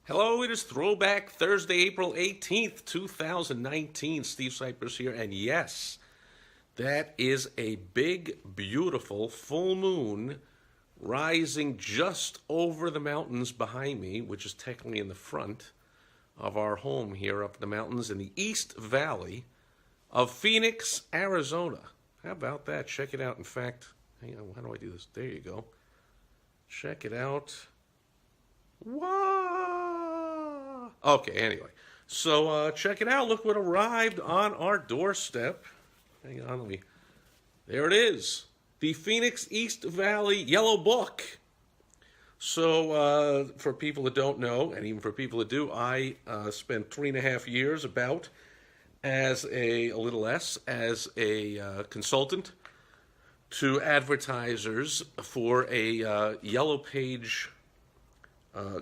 Hello, it is Throwback Thursday, April 18th, 2019. Steve Sipress here, and yes, that is a big, beautiful full moon rising just over the mountains behind me, which is technically in the front of our home here up in the mountains in the East Valley of Phoenix, Arizona. How about that? Check it out. In fact, hang on, how do I do this? There you go. Check it out. Wow. Okay, anyway. So check it out. Look what arrived on our doorstep. Hang on, let me. There it is. The Phoenix East Valley Yellow Book. So for people that don't know, and even for people that do, I spent 3.5 years about as a little less, as a consultant to advertisers for a Yellow Page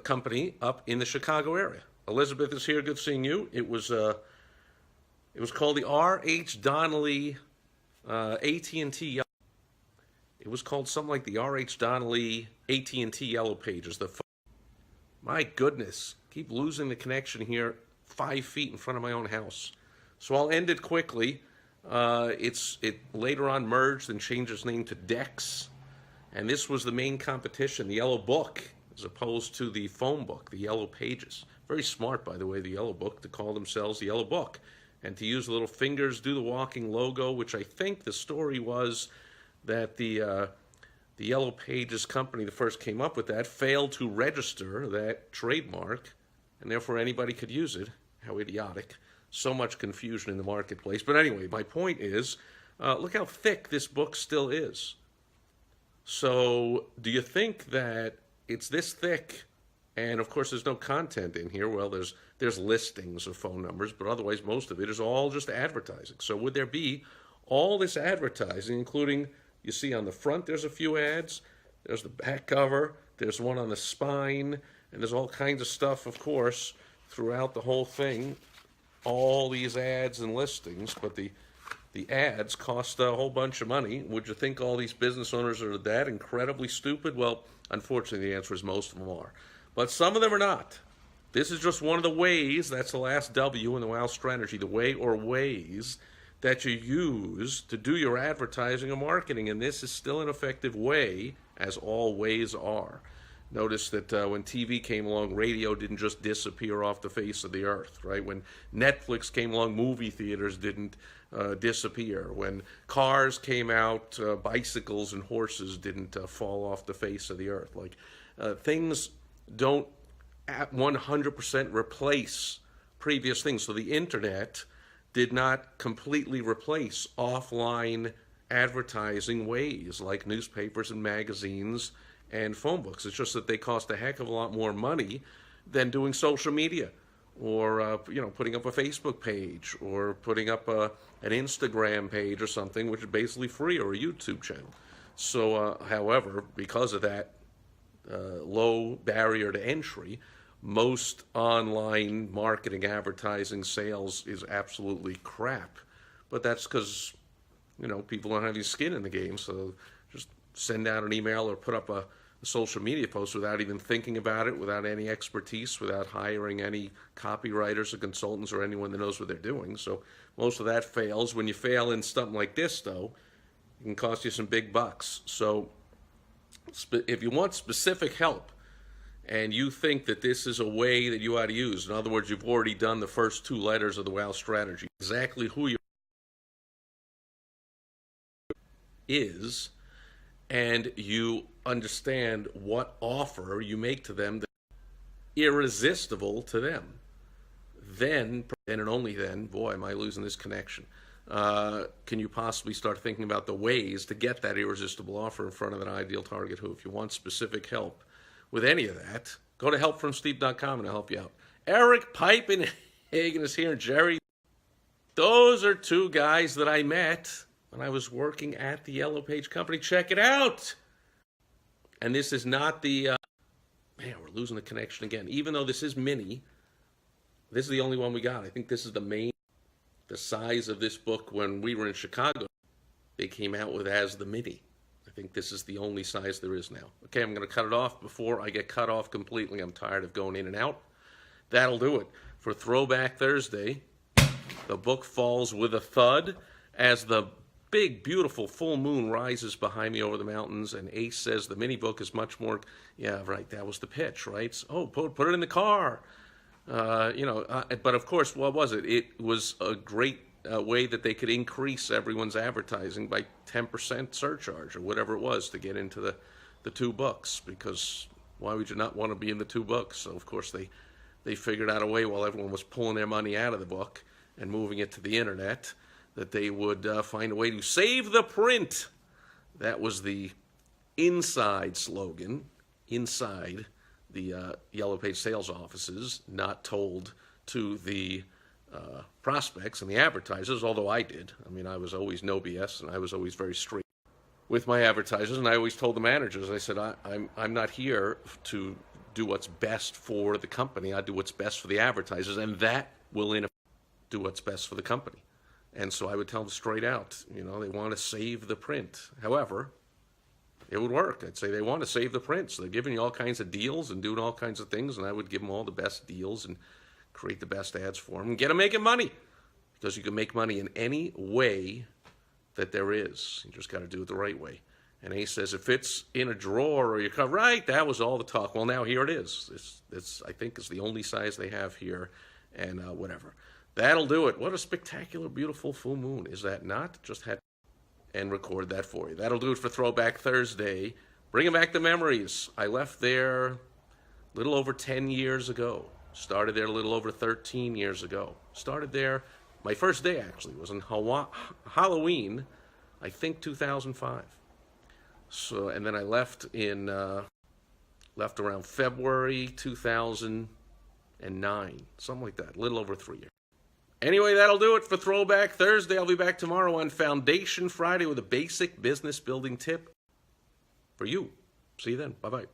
company up in the Chicago area. Elizabeth is here. Good seeing you. It was called the R.H. Donnelly AT&T. It was called something like the R.H. Donnelly AT&T Yellow Pages. My goodness, keep losing the connection here 5 feet in front of my own house. So I'll end it quickly. It later on merged and changed its name to Dex, and this was the main competition, the Yellow Book, as opposed to the phone book, the Yellow Pages. Very smart, by the way, the Yellow Book, to call themselves the Yellow Book, and to use the little fingers, do the walking logo, which I think the story was that the Yellow Pages company that first came up with that failed to register that trademark, and therefore anybody could use it. How idiotic. So much confusion in the marketplace. But anyway, my point is, look how thick this book still is. So do you think that it's this thick, and of course there's no content in here? Well, there's listings of phone numbers, but otherwise most of it is all just advertising. So would there be all this advertising, including, you see on the front there's a few ads, there's the back cover, there's one on the spine, and there's all kinds of stuff, of course, throughout the whole thing. All these ads and listings, but the ads cost a whole bunch of money. Would you think all these business owners are that incredibly stupid? Well, unfortunately, the answer is most of them are. But some of them are not. This is just one of the ways, that's the last W in the WOW strategy, the way or ways that you use to do your advertising and marketing. And this is still an effective way, as all ways are. Notice that when TV came along, radio didn't just disappear off the face of the earth, right? When Netflix came along, movie theaters didn't disappear. When cars came out, bicycles and horses didn't fall off the face of the earth. Like things don't at 100% replace previous things. So the internet did not completely replace offline advertising ways like newspapers and magazines and phone books. It's just that they cost a heck of a lot more money than doing social media, or putting up a Facebook page, or putting up an Instagram page or something, which is basically free, or a YouTube channel. So, however, because of that low barrier to entry, most online marketing, advertising, sales is absolutely crap. But that's because people don't have any skin in the game, so just send out an email or put up a social media post without even thinking about it, without any expertise, without hiring any copywriters or consultants or anyone that knows what they're doing. So most of that fails. When you fail in something like this, though, it can cost you some big bucks. So if you want specific help and you think that this is a way that you ought to use, in other words, you've already done the first 2 letters of the WOW strategy, exactly who you is, and you understand what offer you make to them that's irresistible to them, then and only then, boy, am I losing this connection, can you possibly start thinking about the ways to get that irresistible offer in front of an ideal target who. If you want specific help with any of that, go to helpfromsteve.com and I'll help you out. Eric Pipenhagen is here, and Jerry. Those are 2 guys that I met when I was working at the Yellow Page company. Check it out. And this is not the, man, we're losing the connection again. Even though this is mini, this is the only one we got. I think this is the size of this book when we were in Chicago, they came out with as the mini. I think this is the only size there is now. Okay, I'm going to cut it off before I get cut off completely. I'm tired of going in and out. That'll do it for Throwback Thursday. The book falls with a thud as the big, beautiful full moon rises behind me over the mountains, and Ace says the mini book is much more. Yeah, right. That was the pitch, right? So, oh, put it in the car. But of course, what was it? It was a great way that they could increase everyone's advertising by 10% surcharge or whatever it was to get into the two books. Because why would you not want to be in the two books? So of course they figured out a way while everyone was pulling their money out of the book and moving it to the internet that they would find a way to save the print. That was the inside slogan, inside the Yellow Page sales offices, not told to the prospects and the advertisers, although I did. I mean, I was always no BS, and I was always very straight with my advertisers, and I always told the managers, I said, I'm not here to do what's best for the company. I do what's best for the advertisers, and that will in effect do what's best for the company. And so I would tell them straight out, they want to save the print. However, it would work. I'd say they want to save the print. So they're giving you all kinds of deals and doing all kinds of things, and I would give them all the best deals and create the best ads for them and get them making money. Because you can make money in any way that there is. You just got to do it the right way. And Ace says, if it's in a drawer or you come, right, that was all the talk. Well, now here it is. It's I think it's the only size they have here, and whatever. That'll do it. What a spectacular, beautiful full moon. Is that not? Just had and record that for you. That'll do it for Throwback Thursday. Bringing back the memories. I left there a little over 10 years ago. Started there a little over 13 years ago. Started there, my first day actually was on Halloween, I think 2005. So, and then I left around February 2009, something like that, a little over 3 years. Anyway, that'll do it for Throwback Thursday. I'll be back tomorrow on Foundation Friday with a basic business building tip for you. See you then. Bye-bye.